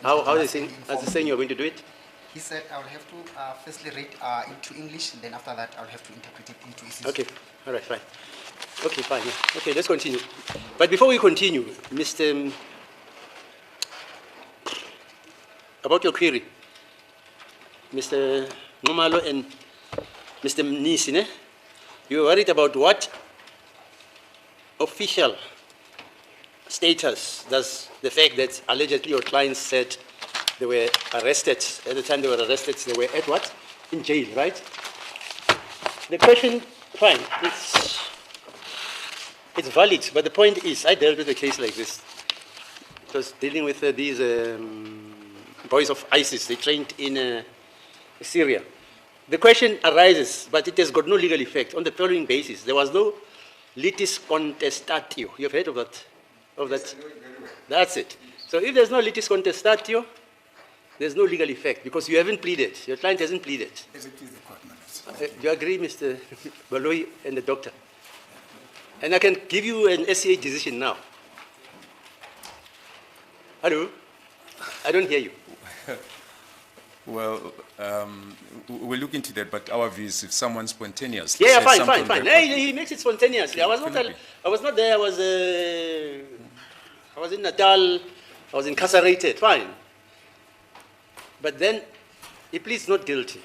How is he saying you're going to do it? He said I will have to firstly read into English, and then after that I'll have to interpret it into IsiZulu. Okay, all right, fine. Okay, fine. Yeah. Okay, let's continue. But before we continue, Mr. About your query, Mr. Ngumalo and Mr. Mnisine, you were worried about what official status does the fact that allegedly your clients said they were arrested, at the time they were arrested, they were at what? In jail, right? The question, fine, it's valid, but the point is, I dealt with a case like this. It was dealing with these boys of ISIS, they trained in Syria. The question arises, but it has got no legal effect, on the following basis. There was no litis contestatio. You've heard of that? That's it. So if there's no litis contestatio, there's no legal effect because you haven't pleaded. Your client hasn't pleaded. Do you agree, Mr. Baloi and the doctor? And I can give you an SCA decision now. Hello? I don't hear you. Well, we'll look into that, but our view is if someone spontaneous. Yeah, fine. Hey, he makes it spontaneously. I was not there. I was in Natal. I was incarcerated. Fine. But then he pleads not guilty,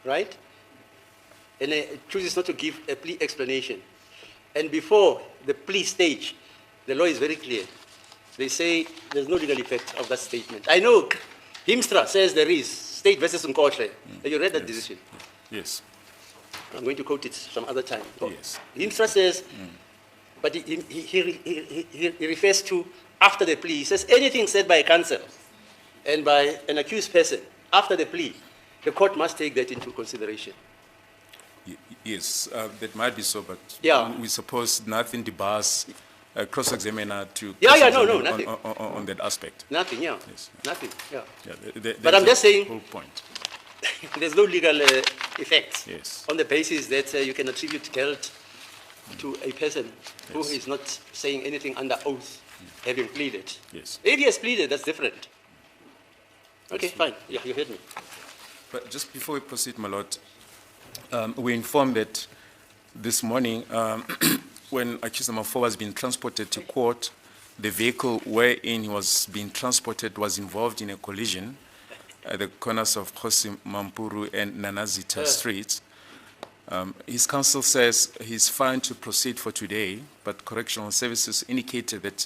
right? And he chooses not to give a plea explanation. And before the plea stage, the law is very clear. They say there's no legal effect of that statement. I know Himstra says there is, State versus Nkoshe. You read that decision? Yes. I'm going to quote it some other time. Yes. Himstra says, but he refers to after the plea. He says anything said by a counsel and by an accused person after the plea, the court must take that into consideration. Yes, that might be so, but yeah. We suppose nothing debars a cross-examiner to nothing. On that aspect. Nothing, yeah. Yes. Nothing, yeah. But I'm just saying, whole point. There's no legal effect yes. on the basis that you can attribute guilt to a person who is not saying anything under oath, having pleaded. Yes. If he has pleaded, that's different. Okay, fine. Yeah, you heard me. But just before we proceed, my lord, we informed that this morning, when accused number 4 was being transported to court, the vehicle wherein he was being transported was involved in a collision at the corners of Khosi Mampuru and Nanazita streets. His counsel says he's fine to proceed for today, but correctional services indicated that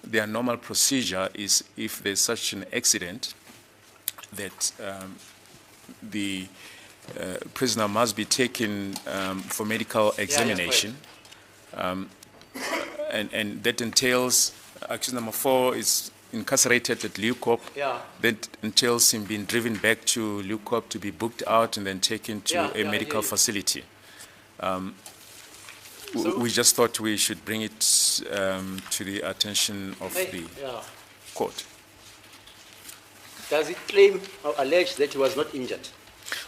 their normal procedure is if there's such an accident that the prisoner must be taken for medical examination. And that entails accused number 4 is incarcerated at Leeuwkop. Yeah. That entails him being driven back to Leeuwkop to be booked out and then taken to a medical facility. We just thought we should bring it to the attention of the court. Does it claim or allege that he was not injured?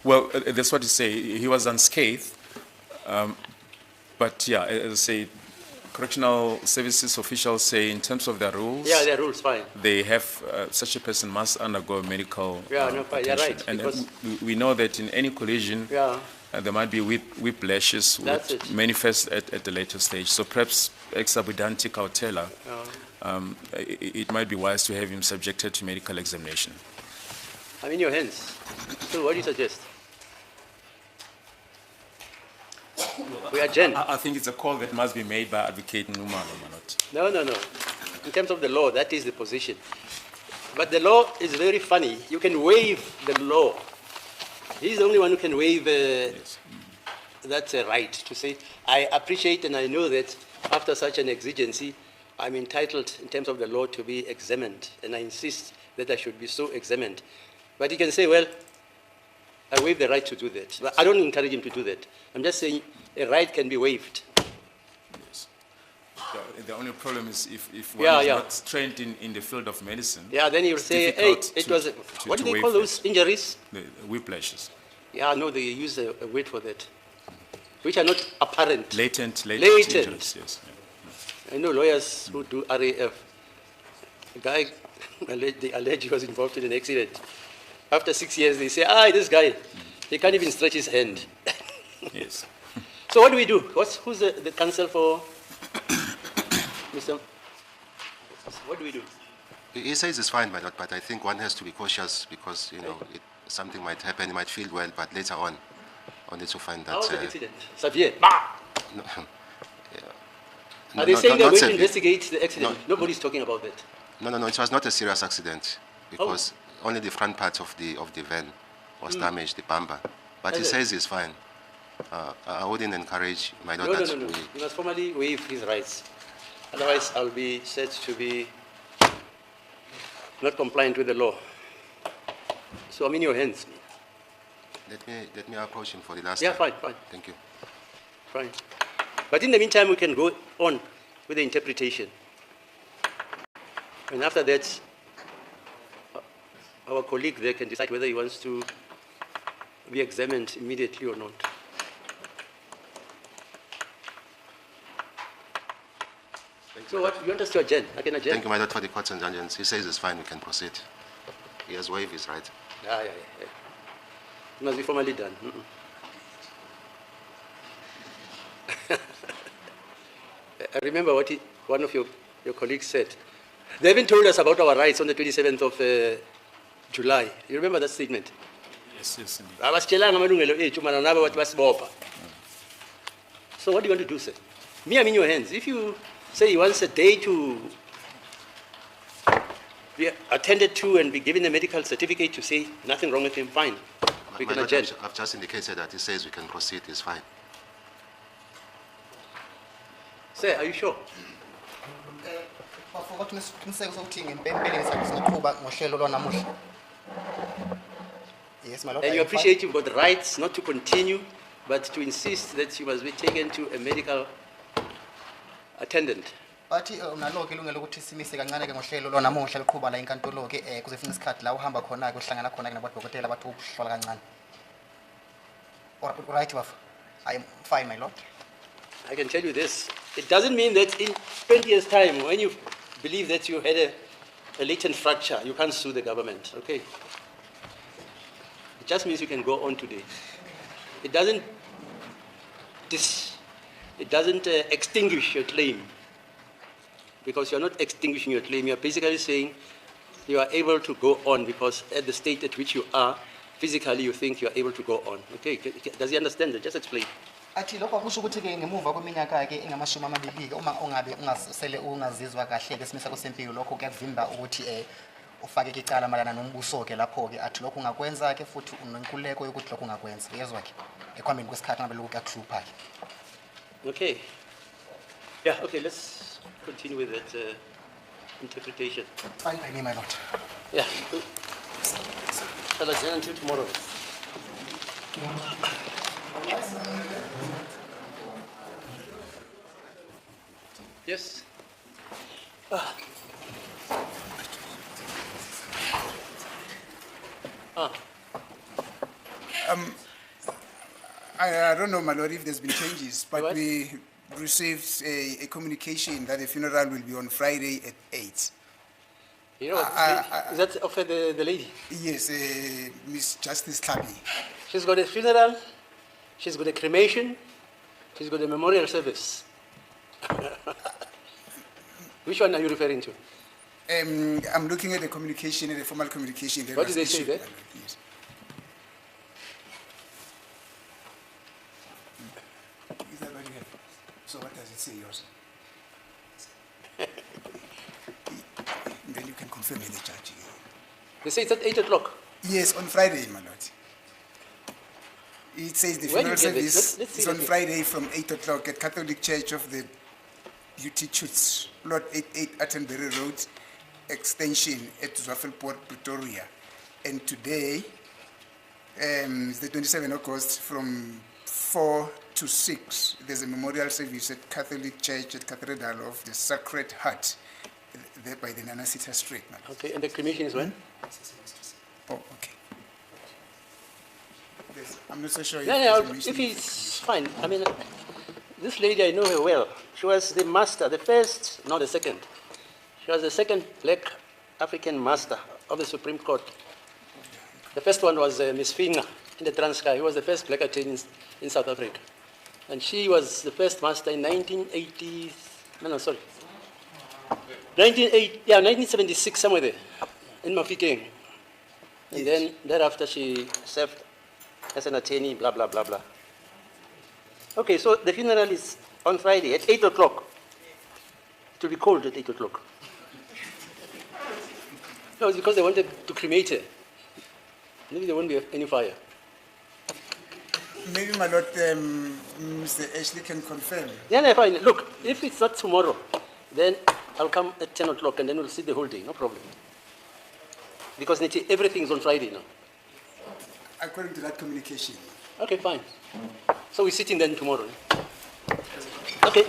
Well, that's what he say. He was unscathed. But yeah, as I say, correctional services officials say in terms of their rules. Yeah, their rules, fine. They have, such a person must undergo medical fine, you're right. And we know that in any collision, there might be whiplashes which manifest at the later stage. So perhaps ex abundante cautela, it might be wise to have him subjected to medical examination. I'm in your hands. So what do you suggest? We adjourn. I think it's a call that must be made by Advocate Numa. No. In terms of the law, that is the position. But the law is very funny. You can waive the law. He's the only one who can waive that right to say, I appreciate and I know that after such an exigency, I'm entitled in terms of the law to be examined, and I insist that I should be so examined. But he can say, well, I waive the right to do that. But I don't encourage him to do that. I'm just saying a right can be waived. Yes. The only problem is if one is not trained in the field of medicine. Yeah, then he will say, hey, it was, what do they call those injuries? The whiplashes. Yeah, no, they use a word for that, which are not apparent. Latent injuries, yes. I know lawyers who do RAF. A guy They allege he was involved in an accident. After 6 years, they say, this guy, he can't even stretch his hand. Yes. So what do we do? Who's the counsel for Mr. What do we do? He says it's fine, my lord, but I think one has to be cautious because, something might happen, he might feel well, but later on, only to find that... How was the accident? Severe. No, Are they saying they're going to severe. investigate the accident? No. Nobody's talking about that. No, it was not a serious accident because only the front part of the van was damaged, the bumper. But he Is it? says he's fine. I wouldn't encourage my lord No. that He must formally waive his rights. Otherwise, I'll be said to be not compliant with the law. So I'm in your hands. Let me approach him for the last Yeah, time. fine. Thank you. Fine. But in the meantime, we can go on with the interpretation. And after that, our colleague there can decide whether he wants to be examined immediately or not. So what, you want us to adjourn? I can adjourn? Thank you, my lord, for the court's indulgence. He says it's fine, we can proceed. He has waived his right. Yeah. It must be formally done. I remember what one of your colleagues said. They haven't told us about our rights on the 27th of July. You remember that statement? Yes, indeed. Abasitshelanga amalungelo ethu mana nabo bathi basibopha. So what do you want to do, sir? Me, I'm in your hands. If you say he wants a day to be attended to and be given a medical certificate to say nothing wrong with him, fine. We My can lord, adjourn. I've just indicated that he says we can proceed, it's fine. Sir, are you sure? Bafokothi nesiqiniseko sokuthi ngempempeleni sakho singaqhuba ngohlelo lwanamuhla. Yes, my lord. And I you am fine. appreciate you've got the rights not to continue, but to insist that you must be taken to a medical attendant. Bathi unalo-ke ilungelo ukuthi simise kancane-ke ngohlelo lwanamuhla liqhuba la inkantolo-ke kuze fika isikhathi la uhamba khona-ke uhlangana khona-ke nabodokotela bathi ukuhlola kancane. Right, Bafo? I am fine, my lord. I can tell you this. It doesn't mean that in 20 years' time, when you believe that you had a latent fracture, you can't sue the government, okay? It just means you can go on today. It doesn't extinguish your claim, because you're not extinguishing your claim. You're basically saying you are able to go on because at the state at which you are, physically you think you are able to go on. Okay, does he understand that? Just explain. Athi lokho kusho ukuthi-ke ngemuva kweminyaka-ke engamashumi amabili-ke uma ungabe sele ungazizwa kahle-ke esimeni sakho sempilo, lokho kuyakuvimba ukuthi ufake-ke icala malana nombuso-ke lapho-ke athi lokho ungakwenza-ke futhi unenkululeko yokuthi lokho ungakwenza uyezwa-ke ekuhambeni kwesikhathi ngabe lokho kuyakuhlupha-ke. Okay. Yeah, okay, let's continue with that interpretation. Fine by me, my lord. Yeah. Shall I adjourn until tomorrow? Yes. I don't know, my lord, if there's been changes, but What? we received a communication that the funeral will be on Friday at 8. You know what? Is that of the lady? Yes, Miss Justice Klabi. She's got a funeral, she's got a cremation, she's got a memorial service. Which one are you referring to? I'm looking at the communication, the formal communication. that What was did they say issued, there? my lord, yes. Is that what you have? So what does it say, yours? Then you can confirm with the judge. They say it's at 8 o'clock. Yes, on Friday, my lord. It says the Where do funeral you get this? service Let's see is on that. Friday from 8 o'clock at Catholic Church of the Beauty Chutes, Plot 88 Attenbury Road, Extension at Zwafelpoort, Pretoria. And today, is the 27th August, from 4 to 6, there's a memorial service at Catholic Church at Cathedral of the Sacred Heart, there by the Nanasita Street. my lord. Okay, and the cremation is when? Oh, okay. Yes, I'm not so sure. Yeah, there's if a it's fine. I mean, this lady, I know her well. She was the master, the first, not the second. She was the second black African Master of the Supreme Court. The first one was Ms. Finga in the Transkei, who was the first black attorney in South Africa. And she was the first master in 1976, somewhere there, in Mafikeng. And then thereafter she served as an attorney, blah, blah, blah, blah. Okay, so the funeral is on Friday at 8 o'clock. It will be cold at 8 o'clock. No, it's because they wanted to cremate her. Maybe there won't be any fire. Maybe, my lord, Mr. Ashley can confirm. Yeah, no, fine. Look, if it's not tomorrow, then I'll come at 10 o'clock and then we'll sit the whole day, no problem. Because everything's on Friday now. According to that communication. Okay, fine. So we're sitting then tomorrow. Okay.